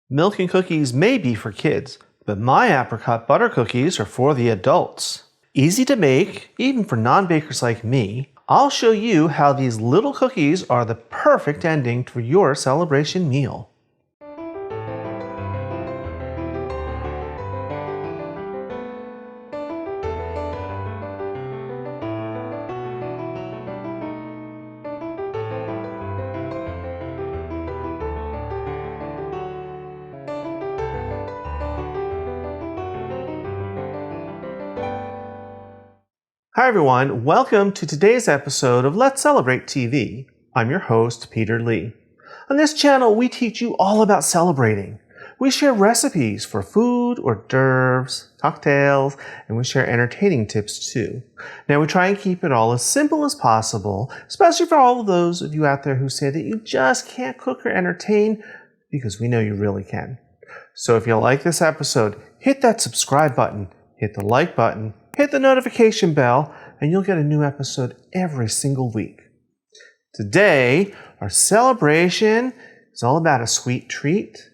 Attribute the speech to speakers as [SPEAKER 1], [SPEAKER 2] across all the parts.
[SPEAKER 1] Milk and cookies may be for kids, but my apricot butter cookies are for the adults. Easy to make, even for non-bakers like me. I'll show you how these little cookies are the perfect ending for your celebration meal. Hi everyone, welcome to today's episode of Let's Celebrate TV. I'm your host, Peter Lee. On this channel, we teach you all about celebrating. We share recipes for food, hors d'oeuvres, cocktails, and we share entertaining tips too. Now we try and keep it all as simple as possible, especially for all of those of you out there who say that you just can't cook or entertain, because we know you really can. So if you like this episode, hit that subscribe button, hit the like button, hit the notification bell, and you'll get a new episode every single week. Today, our celebration is all about a sweet treat.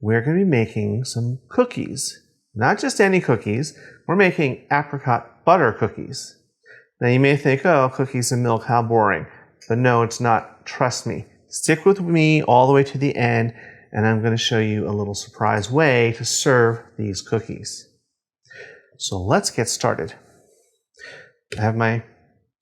[SPEAKER 1] We're going to be making some cookies. Not just any cookies, we're making apricot butter cookies. Now you may think, oh, cookies and milk, how boring. But no, it's not. Trust me. Stick with me all the way to the end, and I'm going to show you a little surprise way to serve these cookies. So let's get started. I have my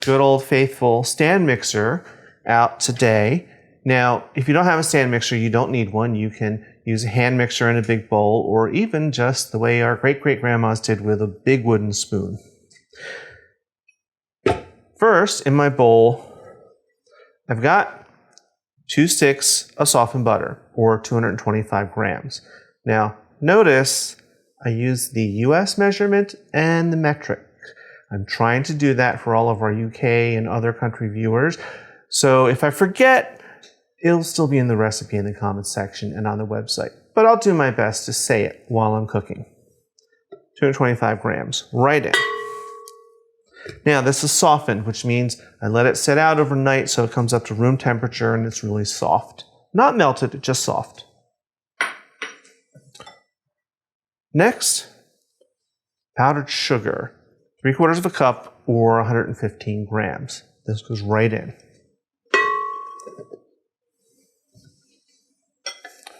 [SPEAKER 1] good old faithful stand mixer out today. Now, if you don't have a stand mixer, you don't need one. You can use a hand mixer in a big bowl, or even just the way our great-great-grandmas did with a big wooden spoon. First, in my bowl, I've got 2 sticks of softened butter, or 225 grams. Now, notice I use the US measurement and the metric. I'm trying to do that for all of our UK and other country viewers. So if I forget, it'll still be in the recipe in the comments section and on the website. But I'll do my best to say it while I'm cooking. 225 grams, right in. Now this is softened, which means I let it sit out overnight so it comes up to room temperature and it's really soft. Not melted, just soft. Next, powdered sugar, 3/4 cup or 115 grams. This goes right in.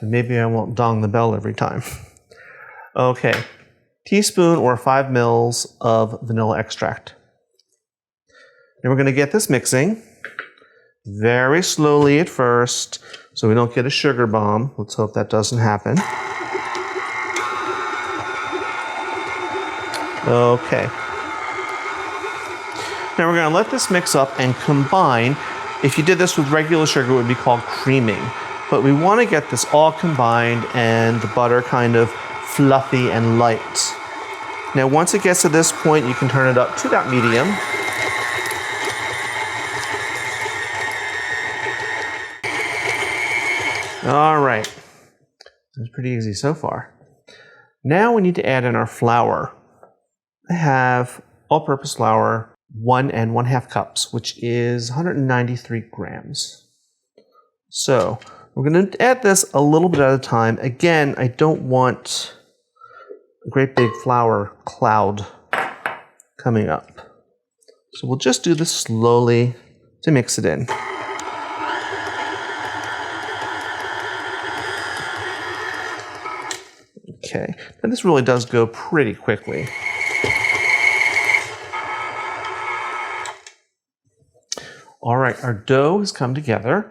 [SPEAKER 1] And maybe I won't dong the bell every time. Okay, teaspoon or 5 mils of vanilla extract. And we're going to get this mixing very slowly at first so we don't get a sugar bomb. Let's hope that doesn't happen. Okay. Now we're going to let this mix up and combine. If you did this with regular sugar, it would be called creaming. But we want to get this all combined and the butter kind of fluffy and light. Now once it gets to this point, you can turn it up to about medium. All right. That's pretty easy so far. Now we need to add in our flour. I have all-purpose flour, 1 1/2 cups, which is 193 grams. So we're going to add this a little bit at a time. Again, I don't want a great big flour cloud coming up. So we'll just do this slowly to mix it in. Okay, and this really does go pretty quickly. All right, our dough has come together,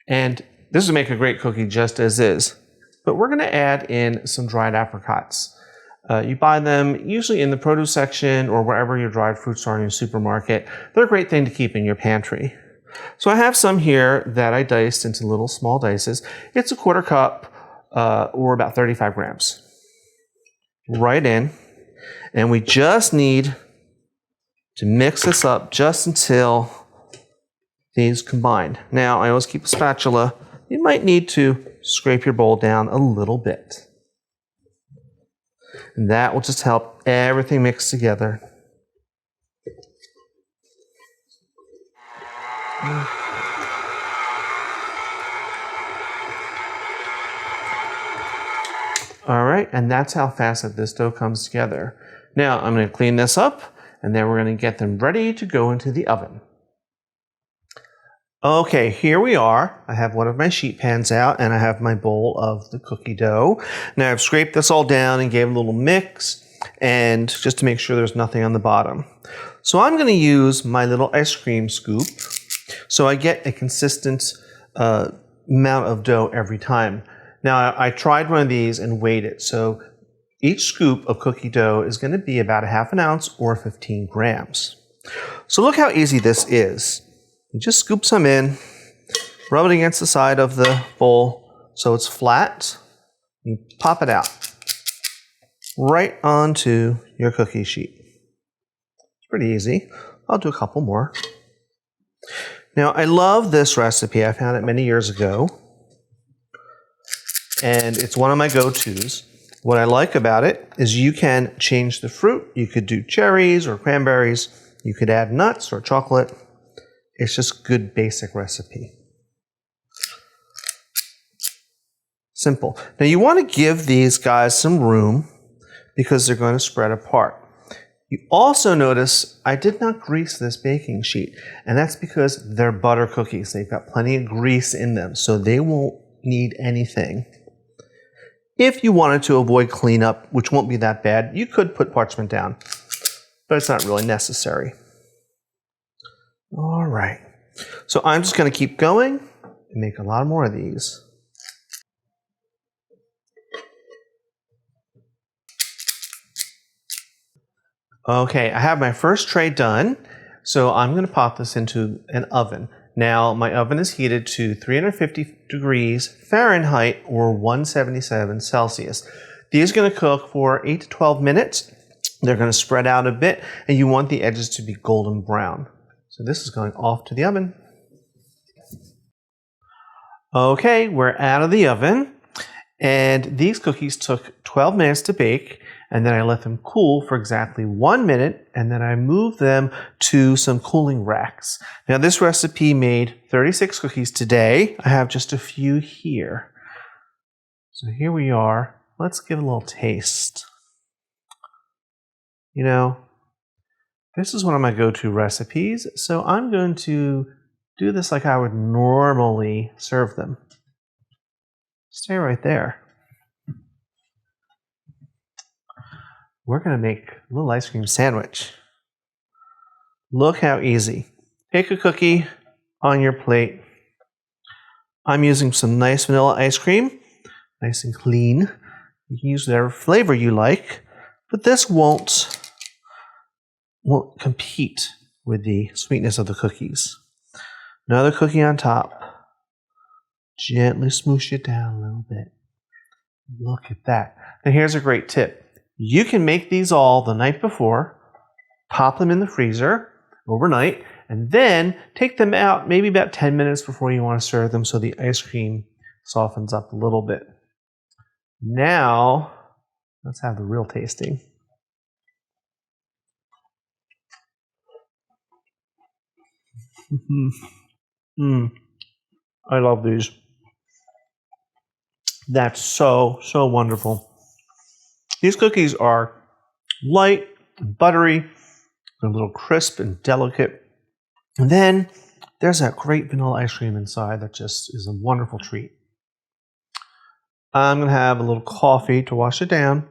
[SPEAKER 1] and this would make a great cookie just as is. But we're going to add in some dried apricots. You buy them usually in the produce section or wherever your dried fruits are in your supermarket. They're a great thing to keep in your pantry. So I have some here that I diced into little small dices. It's 1/4 cup or about 35 grams. Right in, and we just need to mix this up just until these combine. Now, I always keep a spatula. You might need to scrape your bowl down a little bit. And that will just help everything mix together. All right, and that's how fast that this dough comes together. Now I'm going to clean this up, and then we're going to get them ready to go into the oven. Okay, here we are. I have one of my sheet pans out, and I have my bowl of the cookie dough. Now I've scraped this all down and gave it a little mix, and just to make sure there's nothing on the bottom. So I'm going to use my little ice cream scoop so I get a consistent amount of dough every time. Now I tried one of these and weighed it. So each scoop of cookie dough is going to be about 1/2 ounce or 15 grams. So look how easy this is. You just scoop some in, rub it against the side of the bowl so it's flat. You pop it out right onto your cookie sheet. It's pretty easy. I'll do a couple more. Now, I love this recipe. I found it many years ago, and it's one of my go-tos. What I like about it is you can change the fruit. You could do cherries or cranberries. You could add nuts or chocolate. It's just good basic recipe. Simple. Now you want to give these guys some room because they're going to spread apart. You also notice I did not grease this baking sheet, and that's because they're butter cookies. They've got plenty of grease in them, so they won't need anything. If you wanted to avoid cleanup, which won't be that bad, you could put parchment down, but it's not really necessary. All right, so I'm just going to keep going and make a lot more of these. Okay, I have my first tray done, so I'm going to pop this into an oven. Now, my oven is heated to 350 degrees Fahrenheit or 177 Celsius. These are going to cook for 8 to 12 minutes. They're going to spread out a bit, and you want the edges to be golden brown. So this is going off to the oven. Okay, we're out of the oven, and these cookies took 12 minutes to bake, and then I let them cool for exactly 1 minute, and then I moved them to some cooling racks. Now this recipe made 36 cookies today. I have just a few here. So here we are. Let's give it a little taste. You know, this is one of my go-to recipes, so I'm going to do this like I would normally serve them. Stay right there. We're going to make a little ice cream sandwich. Look how easy. Take a cookie on your plate. I'm using some nice vanilla ice cream, nice and clean. You can use whatever flavor you like, but this won't compete with the sweetness of the cookies. Another cookie on top. Gently smoosh it down a little bit. Look at that. Now here's a great tip. You can make these all the night before, pop them in the freezer overnight, and then take them out maybe about 10 minutes before you want to serve them so the ice cream softens up a little bit. Now, let's have the real tasting. I love these. That's so wonderful. These cookies are light and buttery, they're a little crisp and delicate. And then there's that great vanilla ice cream inside that just is a wonderful treat. I'm going to have a little coffee to wash it down.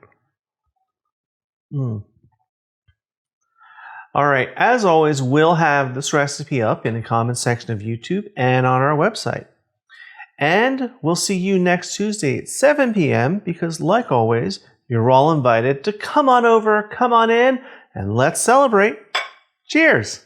[SPEAKER 1] All right, as always, we'll have this recipe up in the comment section of YouTube and on our website. And we'll see you next Tuesday at 7 p.m. because, like always, you're all invited to come on over, come on in, and let's celebrate. Cheers!